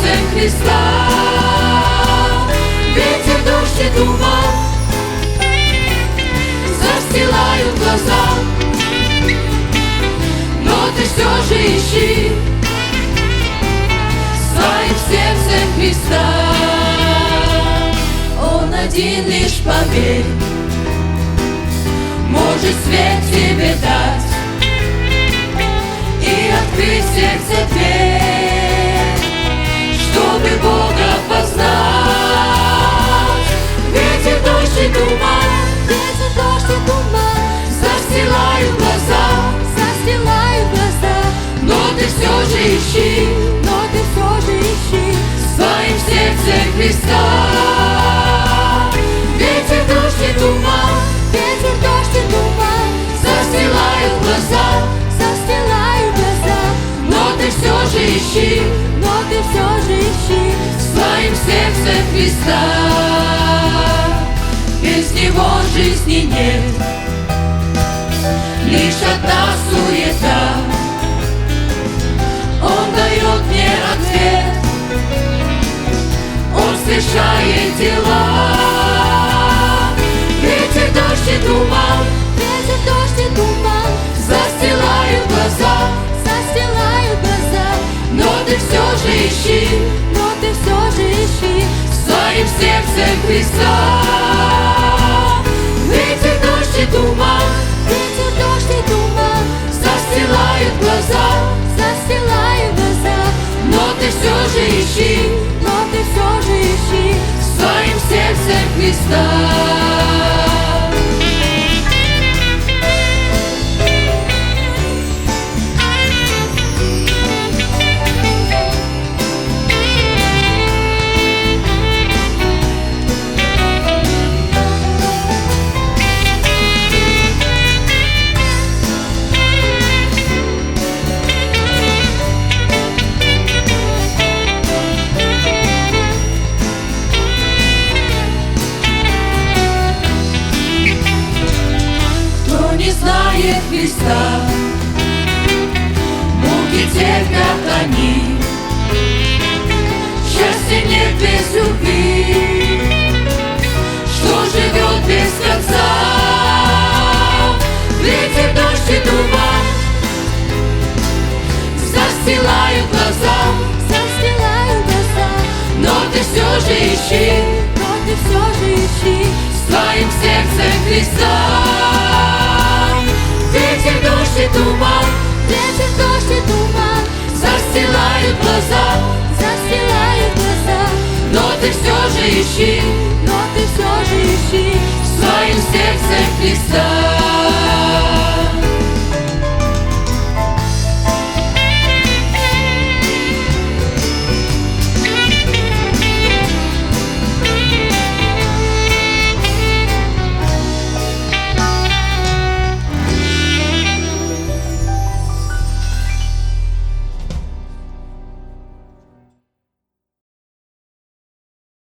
сердцем Христа. Ветер, дождь и туман застилают глаза, но ты все же ищи своим сердцем Христа. Он один лишь, поверь, может свет тебе дать и открыть сердце дверь, чтобы Бога познать. Ветер, дождь и туман, ветер, дождь и туман застилают глаза, но ты все же ищи, но ты все же ищи своим сердцем Христа. Ветер, дождь и туман, ветер, дождь и туман застилают глаза, но ты все же ищи, но ты все же ищи своим сердцем Христа. Без Него жизни нет, лишь одна суета. Он дает мне ответ, Он совершает дела. Ветер, дождь и туман, ветер, дождь и туман застилают глаза, но ты все же ищи, но ты все же ищи своим сердцем Христа. Ветер, дождь и туман ветер, дождь и туман застилают глаза, но ты все же ищи, но ты все же ищи своим сердцем Христа. Не знает Христа, муки терпят они, счастья нет без любви, что живет без конца. Ветер, дождь и туман застилают глаза, но ты все же ищи, но ты все же ищи своим сердцем Христа. Ветер, дождь и туман, ветер, дождь и туман застилают глаза, но ты все же ищи, но ты все же ищи своим сердцем Христа.